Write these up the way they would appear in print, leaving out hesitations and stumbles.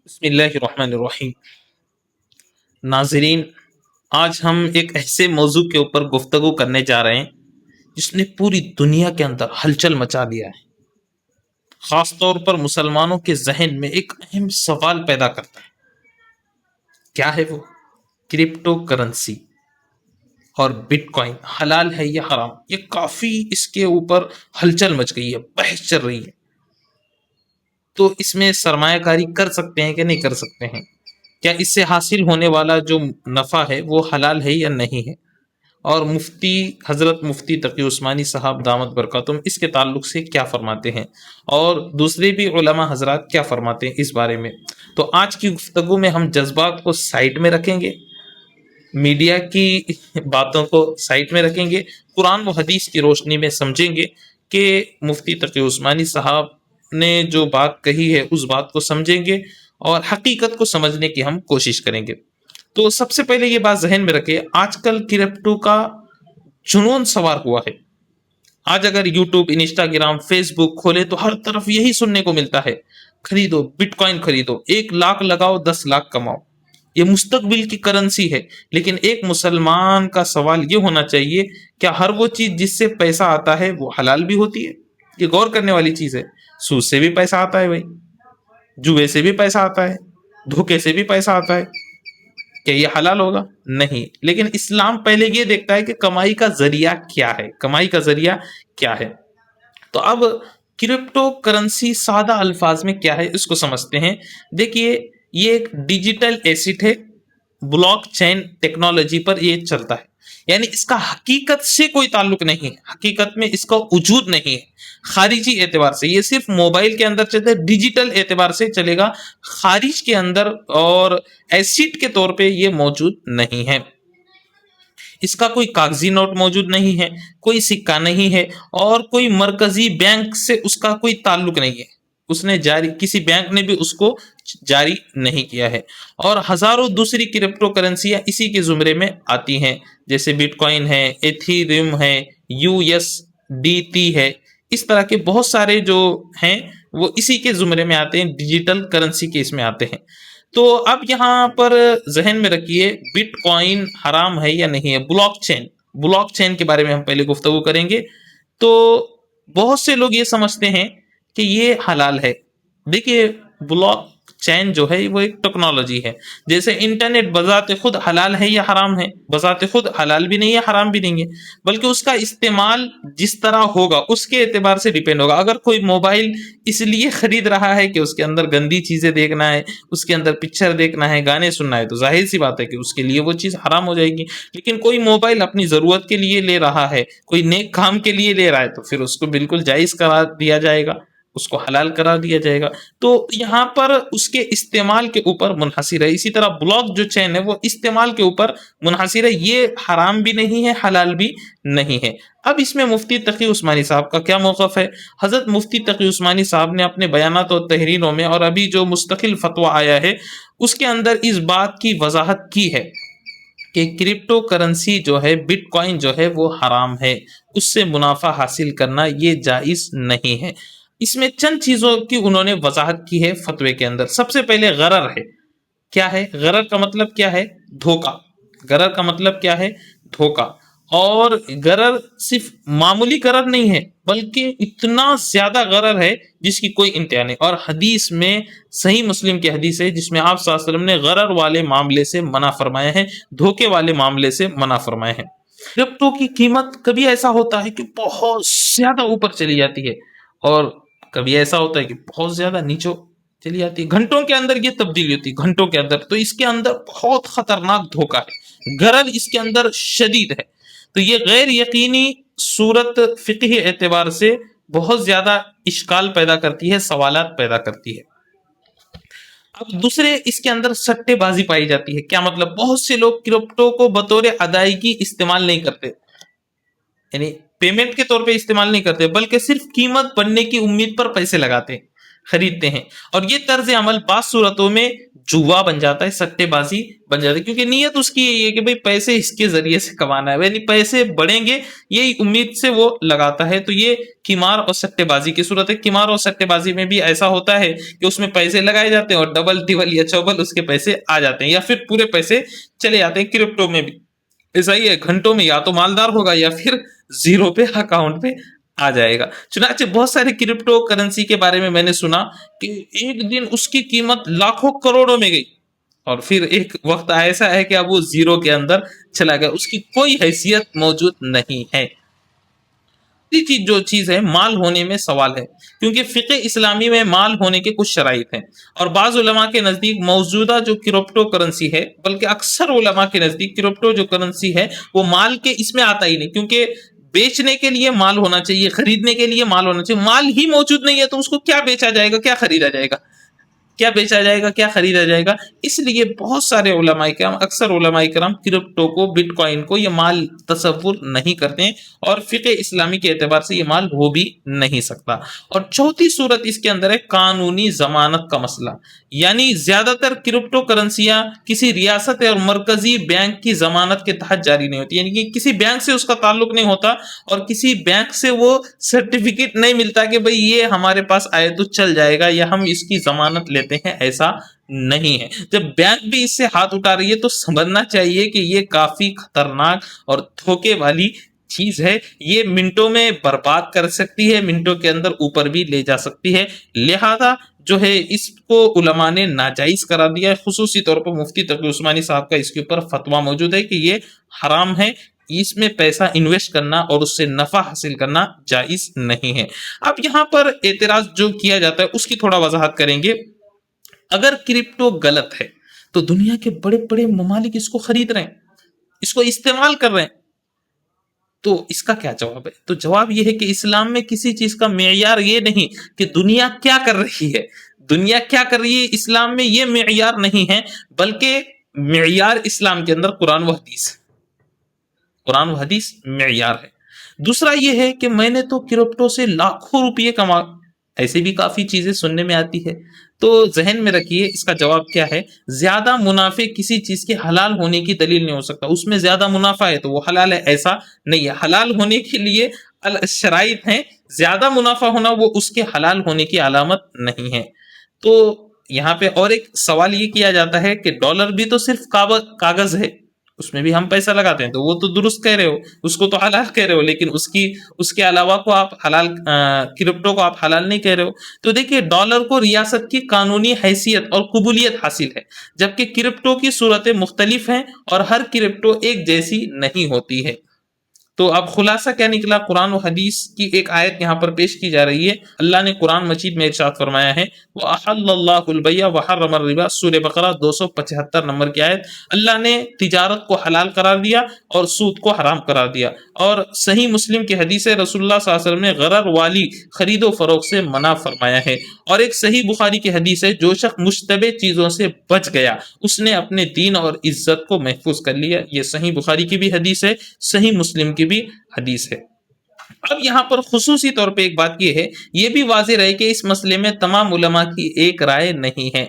بسم اللہ الرحمن الرحیم۔ ناظرین، آج ہم ایک ایسے موضوع کے اوپر گفتگو کرنے جا رہے ہیں جس نے پوری دنیا کے اندر ہلچل مچا دیا ہے۔ خاص طور پر مسلمانوں کے ذہن میں ایک اہم سوال پیدا کرتا ہے، کیا ہے وہ؟ کرپٹو کرنسی اور بٹ کوائن حلال ہے یا حرام؟ یہ کافی اس کے اوپر ہلچل مچ گئی ہے، بحث چل رہی ہے۔ تو اس میں سرمایہ کاری کر سکتے ہیں کہ نہیں کر سکتے ہیں؟ کیا اس سے حاصل ہونے والا جو نفع ہے وہ حلال ہے یا نہیں ہے؟ اور حضرت مفتی تقی عثمانی صاحب دامت برکاتہم اس کے تعلق سے کیا فرماتے ہیں، اور دوسرے بھی علماء حضرات کیا فرماتے ہیں اس بارے میں۔ تو آج کی گفتگو میں ہم جذبات کو سائڈ میں رکھیں گے، میڈیا کی باتوں کو سائڈ میں رکھیں گے، قرآن و حدیث کی روشنی میں سمجھیں گے کہ مفتی تقی عثمانی صاحب نے جو بات کہی ہے اس بات کو سمجھیں گے اور حقیقت کو سمجھنے کی ہم کوشش کریں گے۔ تو سب سے پہلے یہ بات ذہن میں رکھیں، آج کل کرپٹو کا جنون سوار ہوا ہے۔ آج اگر یوٹیوب، انسٹاگرام، فیس بک کھولے تو ہر طرف یہی سننے کو ملتا ہے، خریدو بٹ کوائن، خریدو 1 لاکھ لگاؤ 10 لاکھ کماؤ۔ یہ مستقبل کی کرنسی ہے، لیکن ایک مسلمان کا سوال یہ ہونا چاہیے، کیا ہر وہ چیز جس سے پیسہ آتا ہے وہ حلال بھی ہوتی ہے؟ یہ غور کرنے والی چیز ہے۔ سود سے بھی پیسہ آتا ہے بھائی، جوئے سے بھی پیسہ آتا ہے، دھوکے سے بھی پیسہ آتا ہے، کیا یہ حلال ہوگا؟ نہیں۔ لیکن اسلام پہلے یہ دیکھتا ہے کہ کمائی کا ذریعہ کیا ہے، کمائی کا ذریعہ کیا ہے۔ تو اب کرپٹو کرنسی سادہ الفاظ میں کیا ہے اس کو سمجھتے ہیں۔ دیکھیے، یہ ایک ڈیجیٹل ایسٹ ہے، بلاک چین ٹیکنالوجی پر یہ چلتا ہے، یعنی اس کا حقیقت سے کوئی تعلق نہیں ہے، حقیقت میں اس کا وجود نہیں ہے۔ خارجی اعتبار سے یہ صرف موبائل کے اندر چلتا ہے، ڈیجیٹل اعتبار سے چلے گا، خارج کے اندر اور ایسٹ کے طور پہ یہ موجود نہیں ہے۔ اس کا کوئی کاغذی نوٹ موجود نہیں ہے، کوئی سکہ نہیں ہے، اور کوئی مرکزی بینک سے اس کا کوئی تعلق نہیں ہے، اس نے کسی بینک نے بھی اس کو جاری نہیں کیا ہے۔ اور ہزاروں دوسری کرپٹو کرنسیاں اسی کے زمرے میں آتی ہیں، جیسے بٹ کوائن ہے، ایتھیریوم ہے، USDT ہے، اس طرح کے بہت سارے جو ہیں وہ اسی کے زمرے میں آتے ہیں، ڈیجیٹل کرنسی کے اس میں آتے ہیں۔ تو اب یہاں پر ذہن میں رکھیے، بٹ کوائن حرام ہے یا نہیں ہے؟ بلاک چین کے بارے میں ہم پہلے گفتگو کریں گے۔ تو بہت سے لوگ یہ سمجھتے ہیں کہ یہ حلال ہے۔ دیکھیے، بلاک چین جو ہے وہ ایک ٹیکنالوجی ہے، جیسے انٹرنیٹ بذات خود حلال ہے یا حرام ہے؟ بذات خود حلال بھی نہیں ہے، حرام بھی نہیں ہے، بلکہ اس کا استعمال جس طرح ہوگا اس کے اعتبار سے ڈیپینڈ ہوگا۔ اگر کوئی موبائل اس لیے خرید رہا ہے کہ اس کے اندر گندی چیزیں دیکھنا ہے، اس کے اندر پکچر دیکھنا ہے، گانے سننا ہے، تو ظاہر سی بات ہے کہ اس کے لیے وہ چیز حرام ہو جائے گی۔ لیکن کوئی موبائل اپنی ضرورت کے لیے لے رہا ہے، کوئی نیک کام کے لیے لے رہا ہے، تو پھر اس کو بالکل جائز قرار دیا جائے گا، اس کو حلال قرار دیا جائے گا۔ تو یہاں پر اس کے استعمال کے اوپر منحصر ہے۔ اسی طرح بلاک جو چین ہے وہ استعمال کے اوپر منحصر ہے، یہ حرام بھی نہیں ہے، حلال بھی نہیں ہے۔ اب اس میں مفتی تقی عثمانی صاحب کا کیا موقف ہے؟ حضرت مفتی تقی عثمانی صاحب نے اپنے بیانات اور تحریروں میں، اور ابھی جو مستقل فتویٰ آیا ہے اس کے اندر اس بات کی وضاحت کی ہے کہ کرپٹو کرنسی جو ہے، بٹ کوائن جو ہے وہ حرام ہے، اس سے منافع حاصل کرنا یہ جائز نہیں ہے۔ اس میں چند چیزوں کی انہوں نے وضاحت کی ہے فتوے کے اندر۔ سب سے پہلے غرر ہے۔ کیا ہے غرر کا مطلب؟ کیا ہے؟ دھوکا۔ غرر کا مطلب کیا ہے؟ دھوکا۔ اور غرر صرف معمولی غرر نہیں ہے، بلکہ اتنا زیادہ غرر ہے جس کی کوئی انتہا نہیں۔ اور حدیث میں، صحیح مسلم کی حدیث ہے جس میں آپ صلی اللہ علیہ وسلم نے غرر والے معاملے سے منع فرمایا ہے، دھوکے والے معاملے سے منع فرمایا ہے۔ کرپٹو کی قیمت کبھی ایسا ہوتا ہے کہ بہت زیادہ اوپر چلی جاتی ہے، اور کبھی ایسا ہوتا ہے کہ بہت زیادہ نیچے چلی جاتی ہے۔ گھنٹوں کے اندر یہ تبدیلی ہوتی ہے، گھنٹوں کے اندر۔ تو اس کے اندر بہت خطرناک دھوکا ہے، غرر اس کے اندر شدید ہے۔ تو یہ غیر یقینی صورت فقہی اعتبار سے بہت زیادہ اشکال پیدا کرتی ہے، سوالات پیدا کرتی ہے۔ اب دوسرے، اس کے اندر سٹے بازی پائی جاتی ہے۔ کیا مطلب؟ بہت سے لوگ کرپٹو کو بطور ادائیگی استعمال نہیں کرتے، یعنی پیمنٹ کے طور پہ استعمال نہیں کرتے، بلکہ صرف قیمت بڑھنے کی امید پر پیسے لگاتے ہیں۔ خریدتے ہیں، اور یہ طرز عمل بعض صورتوں میں جوا بن جاتا ہے، سٹے بازی بن جاتی ہے، کیونکہ نیت اس کی یہی ہے کہ بھئی پیسے اس کے ذریعے سے کمانا ہے، یعنی پیسے بڑھیں گے یہی امید سے وہ لگاتا ہے۔ تو یہ قمار اور سٹے بازی کی صورت ہے۔ قمار اور سٹے بازی میں بھی ایسا ہوتا ہے کہ اس میں پیسے لگائے جاتے ہیں اور ڈبل ٹبل یا چوبل اس کے پیسے آ جاتے ہیں، یا پھر پورے پیسے چلے جاتے ہیں۔ کرپٹو میں بھی ایسا ہی ہے، گھنٹوں میں یا تو مالدار ہوگا یا پھر زیرو پہ اکاؤنٹ پہ آ جائے گا۔ چنانچہ بہت سارے کرپٹو کرنسی کے بارے میں نے سنا کہ ایک دن اس کی قیمت لاکھوں کروڑوں میں گئی، اور پھر ایک وقت ایسا ہے کہ اب وہ زیرو کے اندر چلا گیا، اس کی کوئی حیثیت موجود نہیں ہے۔ تیسری جو چیز ہے، مال ہونے میں سوال ہے، کیونکہ فقہ اسلامی میں مال ہونے کے کچھ شرائط ہیں، اور بعض علماء کے نزدیک موجودہ جو کرپٹو کرنسی ہے، بلکہ اکثر علماء کے نزدیک کرپٹو جو کرنسی ہے وہ مال کے اس میں آتا ہی نہیں، کیونکہ بیچنے کے لیے مال ہونا چاہیے، خریدنے کے لیے مال ہونا چاہیے، مال ہی موجود نہیں ہے تو اس کو کیا بیچا جائے گا، کیا خریدا جائے گا، کیا بیچا جائے گا، کیا خریدا جائے گا؟ اس لیے بہت سارے علماء کرام، اکثر علماء کرام کرپٹو کو، بٹ کوائن کو یہ مال تصور نہیں کرتے ہیں، اور فقہ اسلامی کے اعتبار سے یہ مال ہو بھی نہیں سکتا۔ اور چوتھی صورت اس کے اندر ہے قانونی ضمانت کا مسئلہ، یعنی زیادہ تر کرپٹو کرنسیاں کسی ریاست اور مرکزی بینک کی ضمانت کے تحت جاری نہیں ہوتی، یعنی کہ کسی بینک سے اس کا تعلق نہیں ہوتا، اور کسی بینک سے وہ سرٹیفکیٹ نہیں ملتا کہ بھئی یہ ہمارے پاس آئے تو چل جائے گا یا ہم اس کی ضمانت لیتے ہیں، ایسا نہیں ہے۔ جب بینک بھی اس سے ہاتھ اٹھا رہی ہے تو سمجھنا چاہیے کہ یہ کافی خطرناک اور دھوکے والی چیز ہے، یہ منٹوں میں برباد کر سکتی ہے، منٹوں کے اندر اوپر بھی لے جا سکتی ہے، لہذا جو ہے اس کو علماء نے ناجائز قرار دیا ہے۔ خصوصی طور پر مفتی تقی عثمانی صاحب کا اس کے اوپر فتویٰ موجود ہے کہ یہ حرام ہے، اس میں پیسہ انویسٹ کرنا اور اس سے نفع حاصل کرنا جائز نہیں ہے۔ اب یہاں پر اعتراض جو کیا جاتا ہے اس کی تھوڑا وضاحت کریں گے۔ اگر کرپٹو غلط ہے تو دنیا کے بڑے بڑے ممالک اس کو خرید رہے ہیں، اس کو استعمال کر رہے ہیں، تو اس کا کیا جواب ہے؟ تو جواب یہ ہے کہ اسلام میں کسی چیز کا معیار یہ نہیں کہ دنیا کیا کر رہی ہے، دنیا کیا کر رہی ہے، اسلام میں یہ معیار نہیں ہے، بلکہ معیار اسلام کے اندر قرآن و حدیث، قرآن و حدیث معیار ہے۔ دوسرا یہ ہے کہ میں نے تو کرپٹو سے لاکھوں روپئے کما، ایسے بھی کافی چیزیں سننے میں آتی ہے، تو ذہن میں رکھیے اس کا جواب کیا ہے۔ زیادہ منافع کسی چیز کے حلال ہونے کی دلیل نہیں ہو سکتا، اس میں زیادہ منافع ہے تو وہ حلال ہے، ایسا نہیں ہے۔ حلال ہونے کے لیے شرائط ہیں، زیادہ منافع ہونا وہ اس کے حلال ہونے کی علامت نہیں ہے۔ تو یہاں پہ اور ایک سوال یہ کیا جاتا ہے کہ ڈالر بھی تو صرف کاغذ ہے، اس میں بھی ہم پیسہ لگاتے ہیں، تو وہ تو درست کہہ رہے ہو، اس کو تو حلال کہہ رہے ہو، لیکن اس کے علاوہ کو آپ حلال، کرپٹو کو آپ حلال نہیں کہہ رہے ہو۔ تو دیکھیے ڈالر کو ریاست کی قانونی حیثیت اور قبولیت حاصل ہے، جبکہ کرپٹو کی صورتیں مختلف ہیں اور ہر کرپٹو ایک جیسی نہیں ہوتی ہے۔ تو اب خلاصہ کیا نکلا؟ قرآن و حدیث کی ایک آیت یہاں پر پیش کی جا رہی ہے۔ اللہ نے قرآن مجید میں ارشاد فرمایا ہے وَأَحَلَّ اللَّهُ الْبَيْعَ وَحَرَّمَ الرِّبَا، سورہ بقرہ 275 نمبر کی آیت۔ اللہ نے تجارت کو حلال قرار دیا اور سود کو حرام قرار دیا، اور صحیح مسلم کی حدیث ہے رسول اللہ صلی اللہ علیہ وسلم نے غرر والی خرید و فروخت سے منع فرمایا ہے، اور ایک صحیح بخاری کی حدیث ہے جو شخص مشتبہ چیزوں سے بچ گیا اس نے اپنے دین اور عزت کو محفوظ کر لیا۔ یہ صحیح بخاری کی بھی حدیث ہے، صحیح مسلم کی بھی حدیث ہے۔ اب یہاں پر خصوصی طور پہ ایک بات یہ ہے، یہ بھی واضح رہے کہ اس مسئلے میں تمام علماء کی ایک رائے نہیں ہے،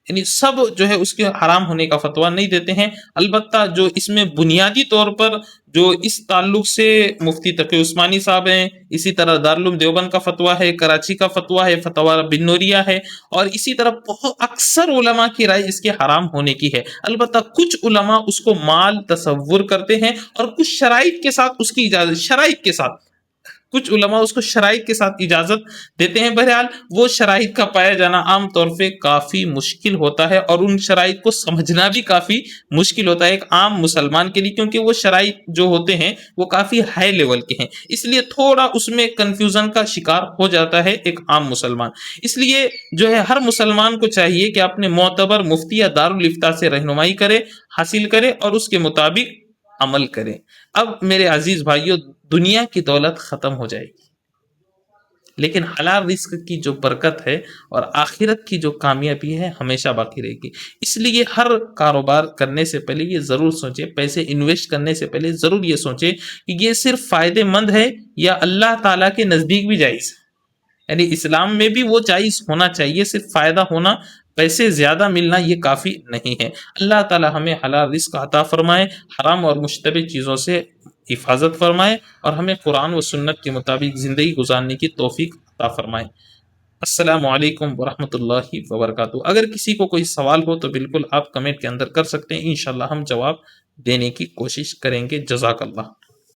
یعنی سب جو ہے اس کے حرام ہونے کا فتویٰ نہیں دیتے ہیں۔ البتہ جو اس میں بنیادی طور پر جو اس تعلق سے مفتی تقی عثمانی صاحب ہیں، اسی طرح دارالعلوم دیوبند کا فتویٰ ہے، کراچی کا فتویٰ ہے، فتویٰ بن نوریہ ہے، اور اسی طرح بہت اکثر علماء کی رائے اس کے حرام ہونے کی ہے۔ البتہ کچھ علماء اس کو مال تصور کرتے ہیں اور کچھ شرائط کے ساتھ اس کی اجازت، شرائط کے ساتھ کچھ علماء اس کو شرائط کے ساتھ اجازت دیتے ہیں۔ بہرحال وہ شرائط کا پایا جانا عام طور پہ کافی مشکل ہوتا ہے، اور ان شرائط کو سمجھنا بھی کافی مشکل ہوتا ہے ایک عام مسلمان کے لیے، کیونکہ وہ شرائط جو ہوتے ہیں وہ کافی ہائی لیول کے ہیں، اس لیے تھوڑا اس میں کنفیوژن کا شکار ہو جاتا ہے ایک عام مسلمان۔ اس لیے جو ہے ہر مسلمان کو چاہیے کہ اپنے معتبر مفتی یا دارالافتاء سے رہنمائی کرے، حاصل کرے اور اس کے مطابق عمل کریں۔ اب میرے عزیز بھائیوں، دنیا کی دولت ختم ہو جائے گی، لیکن حلال رزق کی جو برکت ہے اور آخرت کی جو کامیابی ہے ہمیشہ باقی رہے گی۔ اس لیے ہر کاروبار کرنے سے پہلے یہ ضرور سوچیں، پیسے انویسٹ کرنے سے پہلے ضرور یہ سوچیں کہ یہ صرف فائدے مند ہے یا اللہ تعالیٰ کے نزدیک بھی جائز ہے، یعنی اسلام میں بھی وہ چائز ہونا چاہیے، صرف فائدہ ہونا، پیسے زیادہ ملنا یہ کافی نہیں ہے۔ اللہ تعالی ہمیں حلال رزق عطا فرمائے، حرام اور مشتبہ چیزوں سے حفاظت فرمائے، اور ہمیں قرآن و سنت کے مطابق زندگی گزارنے کی توفیق عطا فرمائے۔ السلام علیکم ورحمۃ اللہ وبرکاتہ۔ اگر کسی کو کوئی سوال ہو تو بالکل آپ کمنٹ کے اندر کر سکتے ہیں، انشاءاللہ ہم جواب دینے کی کوشش کریں گے۔ جزاک اللہ۔